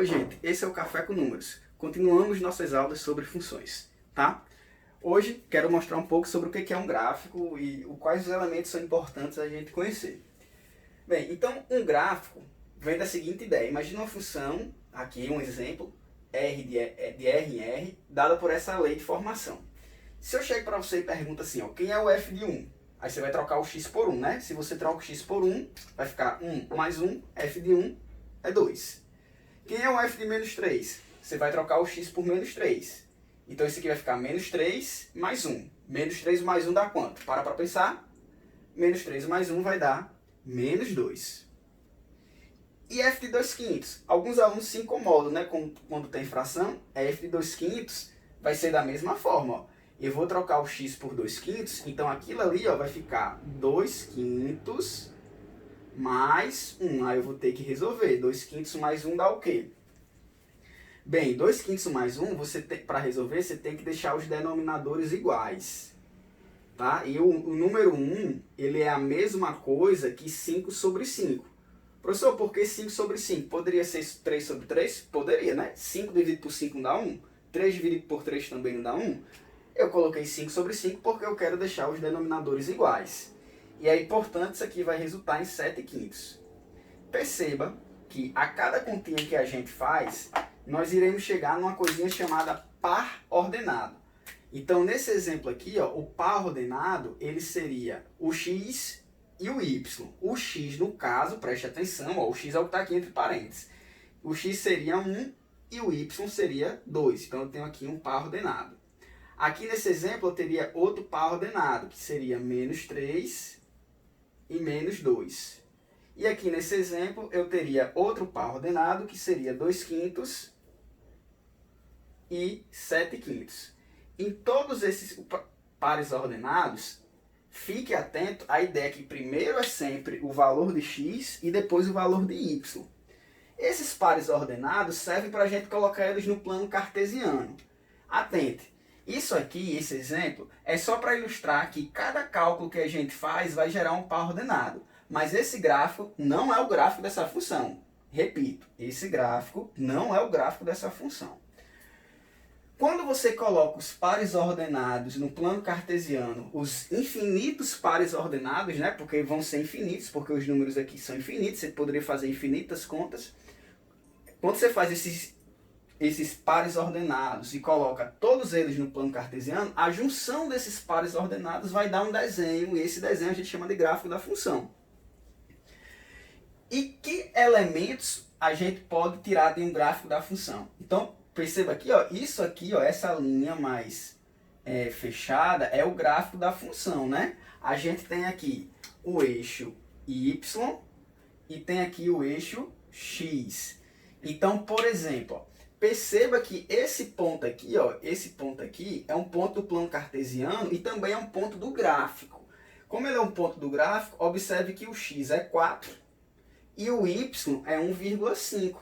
Oi gente, esse é o Café com Números. Continuamos nossas aulas sobre funções, tá? Hoje quero mostrar um pouco sobre o que é um gráfico e quais os elementos são importantes a gente conhecer. Bem, então um gráfico vem da seguinte ideia. Imagina uma função, aqui um exemplo, R de R em R, dada por essa lei de formação. Se eu chego para você e pergunto assim, ó, quem é o f de 1? Aí você vai trocar o x por 1, né? Se você troca o x por 1, vai ficar 1 mais 1, f de 1 é 2. Quem é o f de menos 3? Você vai trocar o x por menos 3. Então isso aqui vai ficar menos 3 mais 1. Menos 3 mais 1 dá quanto? Para pensar. Menos 3 mais 1 vai dar menos 2. E f de 2 quintos? Alguns alunos se incomodam, né? Quando tem fração. F de 2 quintos vai ser da mesma forma, ó. Eu vou trocar o x por 2 quintos, então aquilo ali, ó, vai ficar 2 quintos mais 1. Aí eu vou ter que resolver. 2 quintos mais 1 dá o quê? Bem, 2 quintos mais 1, para resolver, você tem que deixar os denominadores iguais. Tá? E o número 1, ele é a mesma coisa que 5 sobre 5. Professor, por que 5 sobre 5? Poderia ser 3 sobre 3? Poderia, né? 5 dividido por 5 não dá 1. 3 dividido por 3 também não dá 1. Eu coloquei 5 sobre 5 porque eu quero deixar os denominadores iguais. E aí, portanto, isso aqui vai resultar em 7 quintos. Perceba que a cada continha que a gente faz, nós iremos chegar numa coisinha chamada par ordenado. Então, nesse exemplo aqui, ó, o par ordenado, ele seria o x e o y. O x, no caso, preste atenção, ó, o x é o que está aqui entre parênteses. O x seria 1 e o y seria 2. Então, eu tenho aqui um par ordenado. Aqui nesse exemplo, eu teria outro par ordenado, que seria menos 3 e menos 2. E aqui nesse exemplo, eu teria outro par ordenado, que seria 2 quintos e 7 quintos. Em todos esses pares ordenados, fique atento à ideia que primeiro é sempre o valor de x e depois o valor de y. Esses pares ordenados servem para a gente colocar eles no plano cartesiano. Atente! Isso aqui, esse exemplo, é só para ilustrar que cada cálculo que a gente faz vai gerar um par ordenado. Mas esse gráfico não é o gráfico dessa função. Repito, esse gráfico não é o gráfico dessa função. Quando você coloca os pares ordenados no plano cartesiano, os infinitos pares ordenados, né, porque vão ser infinitos, porque os números aqui são infinitos, você poderia fazer infinitas contas. Quando você faz esses pares ordenados e coloca todos eles no plano cartesiano, a junção desses pares ordenados vai dar um desenho, e esse desenho a gente chama de gráfico da função. E que elementos a gente pode tirar de um gráfico da função? Então, perceba aqui, ó, isso aqui, ó, essa linha mais fechada é o gráfico da função, né? A gente tem aqui o eixo y e tem aqui o eixo x. Então, por exemplo, ó, perceba que esse ponto aqui, ó, esse ponto aqui é um ponto do plano cartesiano e também é um ponto do gráfico. Como ele é um ponto do gráfico, observe que o x é 4 e o y é 1,5.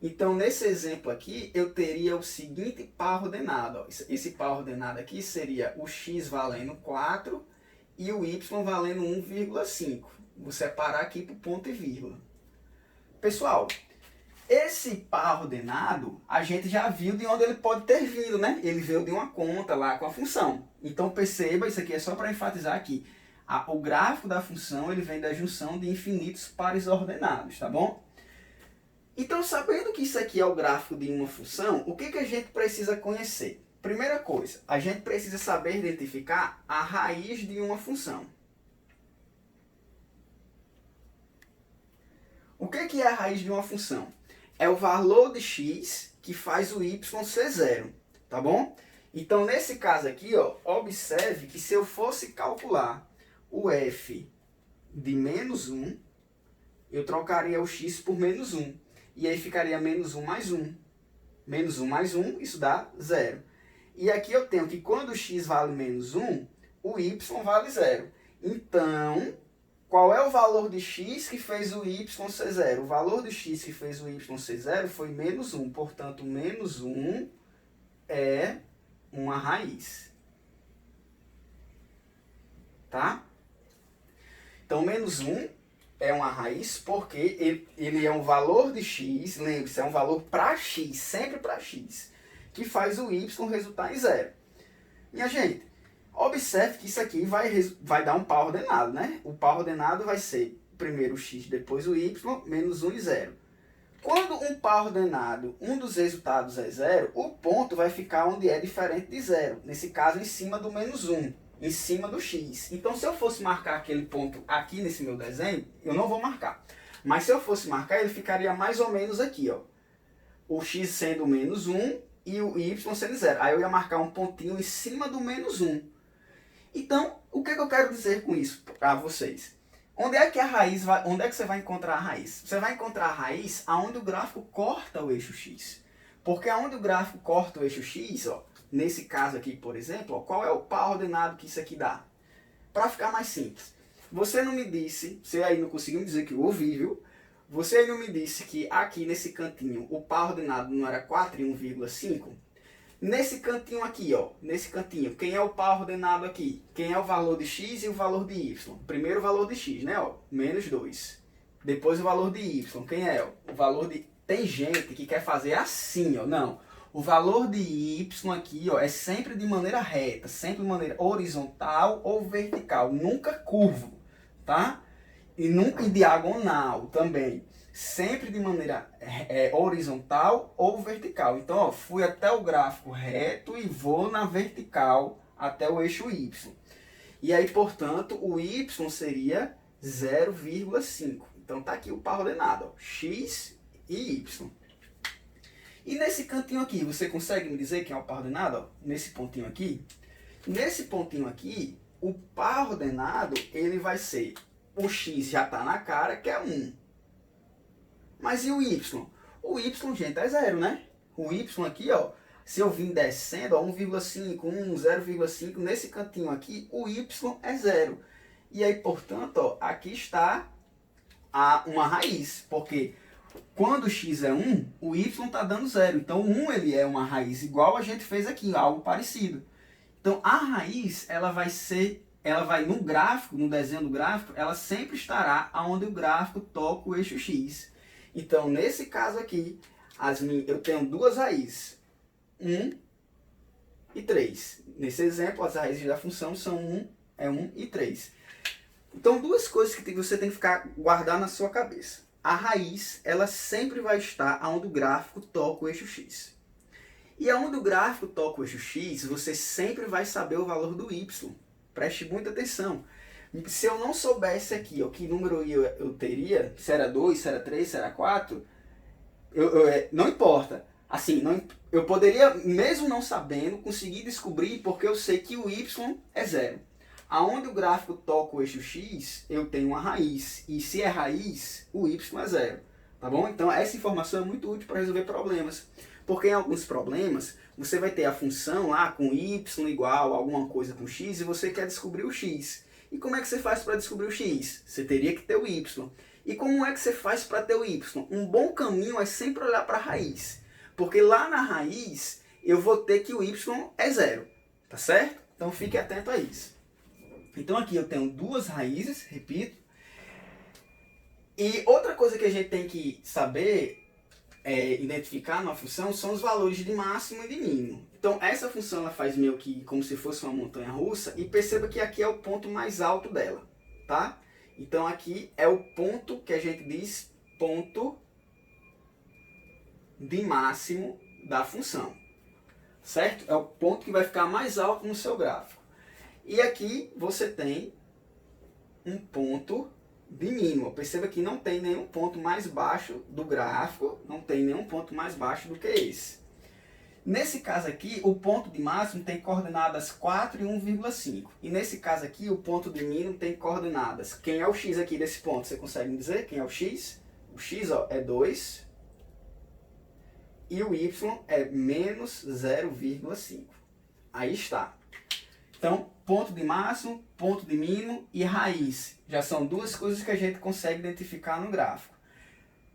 Então, nesse exemplo aqui, eu teria o seguinte par ordenado. Ó. Esse par ordenado aqui seria o x valendo 4 e o y valendo 1,5. Vou separar aqui por ponto e vírgula. Pessoal, esse par ordenado, a gente já viu de onde ele pode ter vindo, né? Ele veio de uma conta lá com a função. Então, perceba, isso aqui é só para enfatizar aqui. O gráfico da função, ele vem da junção de infinitos pares ordenados, tá bom? Então, sabendo que isso aqui é o gráfico de uma função, o que a gente precisa conhecer? Primeira coisa, a gente precisa saber identificar a raiz de uma função. O que é a raiz de uma função? É o valor de x que faz o y ser zero, tá bom? Então, nesse caso aqui, ó, observe que se eu fosse calcular o f de menos 1, eu trocaria o x por menos 1. E aí ficaria menos 1 mais 1. Menos 1 mais 1, isso dá 0. E aqui eu tenho que quando o x vale menos 1, o y vale 0. Então, qual é o valor de x que fez o y ser 0? O valor de x que fez o y ser 0 foi menos 1. Portanto, menos 1 é uma raiz. Tá? Então, menos 1 é uma raiz porque ele é um valor de x, lembre-se, é um valor para x, sempre para x, que faz o y resultar em zero. Minha gente, observe que isso aqui vai dar um par ordenado, né? O par ordenado vai ser primeiro o x, depois o y, menos 1 e 0. Quando um par ordenado, um dos resultados é zero, o ponto vai ficar onde é diferente de zero. Nesse caso, em cima do menos 1, em cima do x. Então, se eu fosse marcar aquele ponto aqui nesse meu desenho, eu não vou marcar. Mas se eu fosse marcar, ele ficaria mais ou menos aqui, ó. O x sendo menos 1 e o y sendo zero. Aí eu ia marcar um pontinho em cima do menos 1. Então, o que eu quero dizer com isso para vocês? Onde é que onde é que você vai encontrar a raiz? Você vai encontrar a raiz aonde o gráfico corta o eixo x. Porque aonde o gráfico corta o eixo x, ó, nesse caso aqui, por exemplo, ó, qual é o par ordenado que isso aqui dá? Para ficar mais simples. Você não me disse, você aí não conseguiu me dizer que eu ouvi, viu? Você aí não me disse que aqui nesse cantinho o par ordenado não era 4 e 1,5? Nesse cantinho aqui, ó, nesse cantinho, quem é o par ordenado aqui? Quem é o valor de x e o valor de y? Primeiro o valor de x, né, ó, menos 2. Depois o valor de y, quem é? Ó, o valor de... Tem gente que quer fazer assim, ó, não. O valor de y aqui, ó, é sempre de maneira reta, sempre de maneira horizontal ou vertical, nunca curvo, tá? E nunca em diagonal também. Sempre de maneira horizontal ou vertical. Então, ó, fui até o gráfico reto e vou na vertical até o eixo y. E aí, portanto, o y seria 0,5. Então, tá aqui o par ordenado, ó, x e y. E nesse cantinho aqui, você consegue me dizer quem é o par ordenado? Ó, nesse pontinho aqui. Nesse pontinho aqui, o par ordenado, ele vai ser... O x já está na cara, que é 1. Mas e o y? O y, gente, é 0, né? O y aqui, ó, se eu vim descendo, ó, 1,5, 1, 0,5, nesse cantinho aqui, o y é 0. E aí, portanto, ó, aqui está uma raiz, porque quando x é 1, o y está dando 0. Então, o 1 ele é uma raiz igual a gente fez aqui, algo parecido. Então, a raiz, ela vai no gráfico, no desenho do gráfico, ela sempre estará onde o gráfico toca o eixo x. Então, nesse caso aqui, eu tenho duas raízes, 1 e 3. Nesse exemplo, as raízes da função são 1 e 3. Então, duas coisas que você tem que guardar na sua cabeça. A raiz, ela sempre vai estar onde o gráfico toca o eixo x. E onde o gráfico toca o eixo x, você sempre vai saber o valor do y. Preste muita atenção. Se eu não soubesse aqui ó, que número eu teria, se era 2, se era 3, se era 4, não importa. Assim, eu poderia, mesmo não sabendo, conseguir descobrir porque eu sei que o y é 0. Aonde o gráfico toca o eixo x, eu tenho uma raiz. E se é raiz, o y é 0. Tá bom? Então essa informação é muito útil para resolver problemas. Porque em alguns problemas, você vai ter a função lá com y igual a alguma coisa com x e você quer descobrir o x. E como é que você faz para descobrir o x? Você teria que ter o y. E como é que você faz para ter o y? Um bom caminho é sempre olhar para a raiz. Porque lá na raiz, eu vou ter que o y é 0. Tá certo? Então fique atento a isso. Então aqui eu tenho duas raízes, repito. E outra coisa que a gente tem que saber, identificar numa função, são os valores de máximo e de mínimo. Então essa função ela faz meio que como se fosse uma montanha russa e perceba que aqui é o ponto mais alto dela, tá? Então aqui é o ponto que a gente diz ponto de máximo da função, certo? É o ponto que vai ficar mais alto no seu gráfico. E aqui você tem um ponto de mínimo. Perceba que não tem nenhum ponto mais baixo do gráfico, não tem nenhum ponto mais baixo do que esse. Nesse caso aqui, o ponto de máximo tem coordenadas 4 e 1,5. E nesse caso aqui, o ponto de mínimo tem coordenadas. Quem é o x aqui desse ponto? Você consegue me dizer quem é o x? O x ó, é 2 e o y é menos 0,5. Aí está. Então, ponto de máximo, ponto de mínimo e raiz. Já são duas coisas que a gente consegue identificar no gráfico.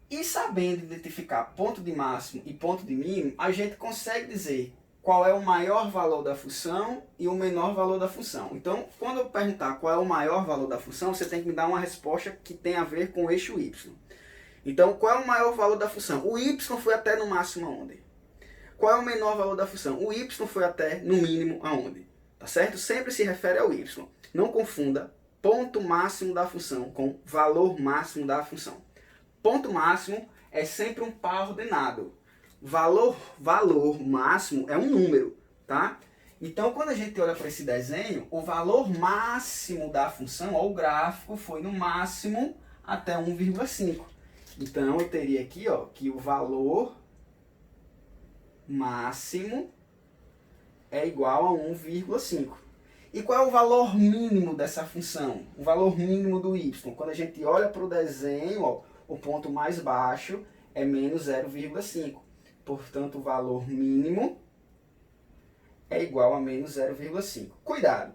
E sabendo identificar ponto de máximo e ponto de mínimo, a gente consegue dizer qual é o maior valor da função e o menor valor da função. Então, quando eu perguntar qual é o maior valor da função, você tem que me dar uma resposta que tem a ver com o eixo y. Então, qual é o maior valor da função? O y foi até no máximo aonde? Qual é o menor valor da função? O y foi até no mínimo aonde? Tá certo? Sempre se refere ao y. Não confunda ponto máximo da função com valor máximo da função. Ponto máximo é sempre um par ordenado. Valor máximo é um número, tá? Então, quando a gente olha para esse desenho, o valor máximo da função, ó, o gráfico, foi no máximo até 1,5. Então, eu teria aqui, ó, que o valor máximo é igual a 1,5. E qual é o valor mínimo dessa função? O valor mínimo do y. Quando a gente olha para o desenho, ó, o ponto mais baixo é menos 0,5. Portanto, o valor mínimo é igual a menos 0,5. Cuidado!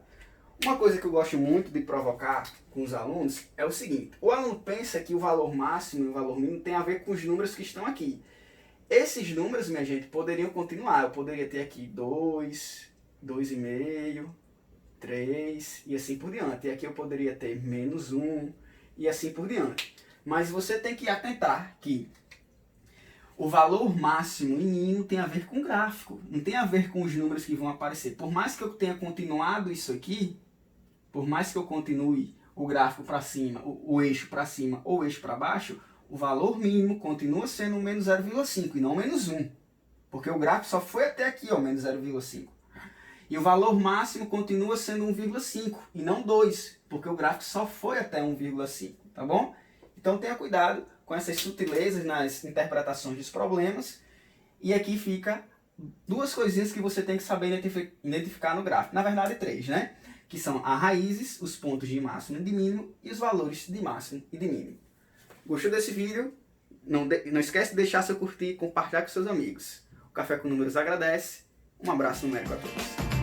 Uma coisa que eu gosto muito de provocar com os alunos é o seguinte. O aluno pensa que o valor máximo e o valor mínimo tem a ver com os números que estão aqui. Esses números, minha gente, poderiam continuar. Eu poderia ter aqui 2, 2,5, 3 e assim por diante. E aqui eu poderia ter menos 1 e assim por diante. Mas você tem que atentar que o valor máximo e mínimo tem a ver com o gráfico, não tem a ver com os números que vão aparecer. Por mais que eu tenha continuado isso aqui, por mais que eu continue o gráfico para cima, o eixo para cima ou o eixo para baixo, o valor mínimo continua sendo menos 0,5 e não menos 1. Porque o gráfico só foi até aqui, ó, menos 0,5. E o valor máximo continua sendo 1,5 e não 2, porque o gráfico só foi até 1,5, tá bom? Então tenha cuidado com essas sutilezas nas interpretações dos problemas. E aqui fica duas coisinhas que você tem que saber identificar no gráfico. Na verdade, 3, né? Que são as raízes, os pontos de máximo e de mínimo e os valores de máximo e de mínimo. Gostou desse vídeo? Não esquece de deixar seu curtir e compartilhar com seus amigos. O Café com Números agradece. Um abraço numérico a todos.